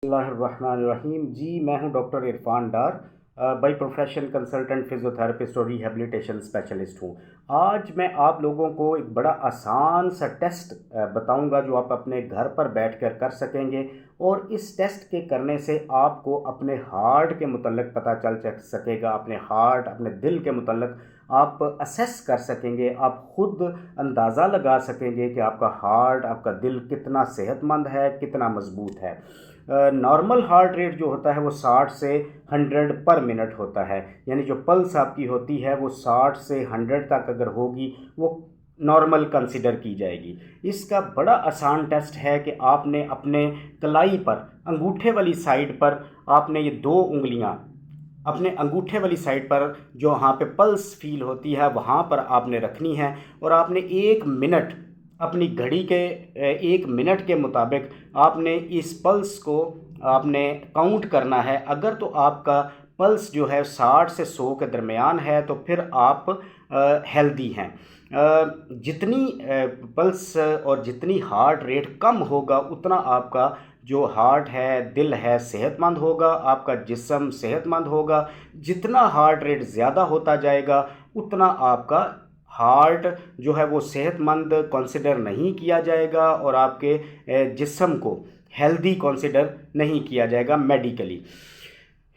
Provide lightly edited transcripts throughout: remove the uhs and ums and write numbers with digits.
बिस्मिल्लाहिर्रहमानिर्रहीम। जी, मैं हूं doctor Irfan Dar, by profession consultant physiotherapist और रिहेबिलिटेशन स्पेशलिस्ट हूं। आज मैं आप लोगों को एक बड़ा आसान सा टेस्ट बताऊंगा जो आप अपने घर पर बैठकर कर सकेंगे, और इस टेस्ट के करने से आपको अपने हार्ट के मुतल्लिक पता चल सकेगा। अपने हार्ट, अपने दिल के मुतल्लिक आप असेस कर सकेंगे, आप ख़ुद अंदाज़ा लगा सकेंगे कि आपका हार्ट, आपका दिल कितना सेहतमंद है, कितना मजबूत है। नॉर्मल हार्ट रेट जो होता है वो 60 से 100 पर मिनट होता है, यानी जो पल्स आपकी होती है वो 60 से 100 तक अगर होगी वो नॉर्मल कंसिडर की जाएगी। इसका बड़ा आसान टेस्ट है कि आपने अपने कलाई पर, अंगूठे वाली साइड पर, आपने ये दो उंगलियां अपने अंगूठे वाली साइड पर, जो वहाँ पे पल्स फील होती है वहाँ पर आपने रखनी है, और आपने 1 मिनट अपनी घड़ी के 1 मिनट के मुताबिक आपने इस पल्स को आपने काउंट करना है। अगर तो आपका पल्स जो है 60 से 100 के दरमियान है तो फिर आप हेल्दी हैं। जितनी पल्स और जितनी हार्ट रेट कम होगा उतना आपका जो हार्ट है, दिल है, सेहतमंद होगा, आपका जिस्म सेहतमंद होगा। जितना हार्ट रेट ज़्यादा होता जाएगा उतना आपका हार्ट जो है वो सेहतमंद कंसिडर नहीं किया जाएगा और आपके जिस्म को हेल्दी कंसिडर नहीं किया जाएगा मेडिकली।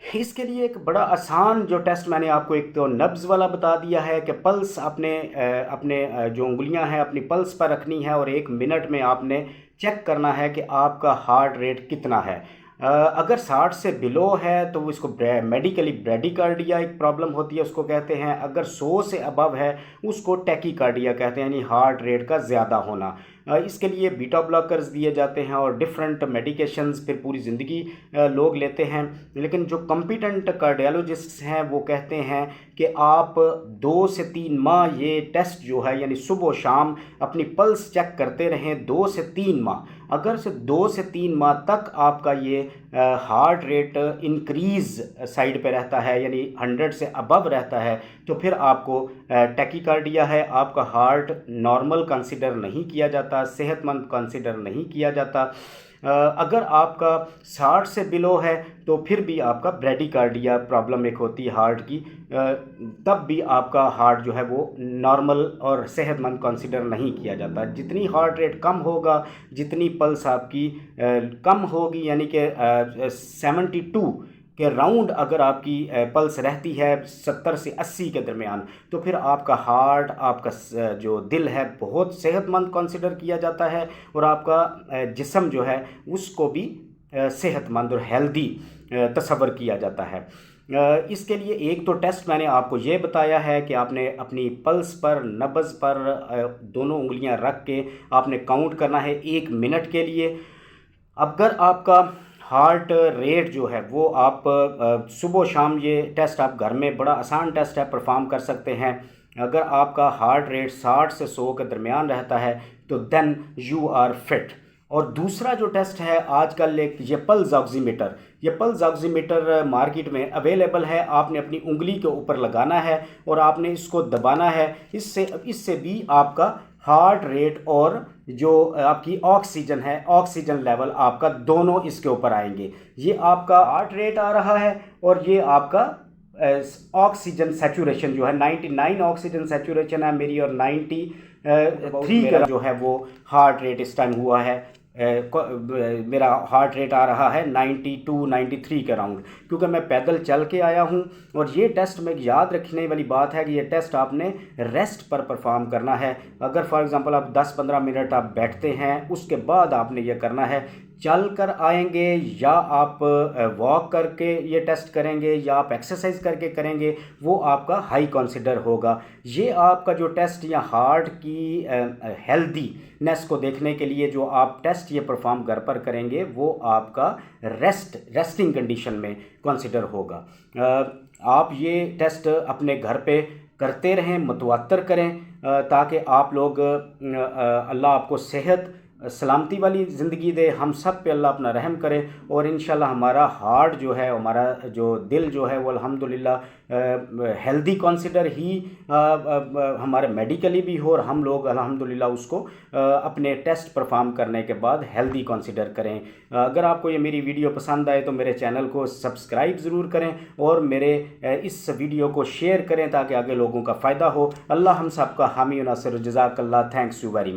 इसके लिए एक बड़ा आसान जो टेस्ट मैंने आपको, एक तो नब्ज़ वाला बता दिया है कि पल्स अपने जो उंगलियां हैं अपनी पल्स पर रखनी है और 1 मिनट में आपने चेक करना है कि आपका हार्ट रेट कितना है। अगर 60 से बिलो है तो इसको मेडिकली ब्रेडिकार्डिया एक प्रॉब्लम होती है, उसको कहते हैं। अगर 100 से अबव है उसको टैकीकार्डिया कहते हैं, यानी हार्ट रेट का ज़्यादा होना। इसके लिए बीटा ब्लॉकर्स दिए जाते हैं और डिफरेंट मेडिकेशंस फिर पूरी ज़िंदगी लोग लेते हैं। लेकिन जो कॉम्पिटेंट कार्डियोलॉजिस्ट्स हैं वो कहते हैं कि आप 2 से 3 माह ये टेस्ट जो है, यानी सुबह शाम अपनी पल्स चेक करते रहें 2 से 3 माह। अगर से 2 से 3 माह तक आपका ये हार्ट रेट इंक्रीज़ साइड पे रहता है, यानी 100 से अबव रहता है, तो फिर आपको टैकीकार्डिया है, आपका हार्ट नॉर्मल कंसिडर नहीं किया जाता, सेहतमंद कंसिडर नहीं किया जाता। अगर आपका 60 से बिलो है तो फिर भी आपका ब्रेडिकार्डिया प्रॉब्लम एक होती है हार्ट की, तब भी आपका हार्ट जो है वो नॉर्मल और सेहतमंद कंसिडर नहीं किया जाता। जितनी हार्ट रेट कम होगा, जितनी पल्स आपकी कम होगी, यानी कि 72 के राउंड अगर आपकी पल्स रहती है 70 से 80 के दरमियान, तो फिर आपका हार्ट, आपका जो दिल है बहुत सेहतमंद कंसिडर किया जाता है और आपका जिस्म जो है उसको भी सेहतमंद और हेल्दी तस्वर किया जाता है। इसके लिए एक तो टेस्ट मैंने आपको ये बताया है कि आपने अपनी पल्स पर, नब्ज़ पर दोनों उंगलियां रख के आपने काउंट करना है 1 मिनट के लिए। अगर आपका हार्ट रेट जो है वो आप सुबह शाम ये टेस्ट आप घर में, बड़ा आसान टेस्ट है, परफॉर्म कर सकते हैं। अगर आपका हार्ट रेट 60 से 100 के दरमियान रहता है तो देन यू आर फिट। और दूसरा जो टेस्ट है आजकल, एक ये पल्स ऑक्सीमीटर, ये पल्स ऑक्सीमीटर मार्केट में अवेलेबल है। आपने अपनी उंगली के ऊपर लगाना है और आपने इसको दबाना है। इससे भी आपका हार्ट रेट और जो आपकी ऑक्सीजन है, ऑक्सीजन लेवल आपका, दोनों इसके ऊपर आएंगे। ये आपका हार्ट रेट आ रहा है और ये आपका ऑक्सीजन सेचुरेशन जो है 99 ऑक्सीजन सेचुरेशन है मेरी, और 93 का जो है वो हार्ट रेट इस टाइम हुआ है। मेरा हार्ट रेट आ रहा है 92 93 के राउंड, क्योंकि मैं पैदल चल के आया हूँ। और ये टेस्ट में याद रखने वाली बात है कि ये टेस्ट आपने रेस्ट पर परफॉर्म करना है। अगर फॉर एग्जांपल आप 10-15 मिनट आप बैठते हैं, उसके बाद आपने ये करना है। चल कर आएंगे या आप वॉक करके ये टेस्ट करेंगे या आप एक्सरसाइज करके करेंगे, वो आपका हाई कंसिडर होगा। ये आपका जो टेस्ट या हार्ट की हेल्दीनेस को देखने के लिए जो आप टेस्ट ये परफॉर्म घर पर करेंगे वो आपका रेस्टिंग कंडीशन में कंसिडर होगा। आप ये टेस्ट अपने घर पे करते रहें, मुतवातर करें, ताकि आप लोग, अल्लाह आपको सेहत सलामती वाली ज़िंदगी दे, हम सब पे अल्लाह अपना रहम करे और इंशाल्लाह हमारा हार्ट जो है, हमारा जो दिल जो है वो अल्हम्दुलिल्लाह हेल्दी कंसिडर ही हमारे मेडिकली भी हो और हम लोग अल्हम्दुलिल्लाह उसको अपने टेस्ट परफॉर्म करने के बाद हेल्दी कंसिडर करें। अगर आपको ये मेरी वीडियो पसंद आए तो मेरे चैनल को सब्सक्राइब ज़रूर करें और मेरे इस वीडियो को शेयर करें ताकि आगे लोगों का फ़ायदा हो। अल्लाह हम सब का हामी व नासिर। जज़ाकल्लाह। Thanks you very much.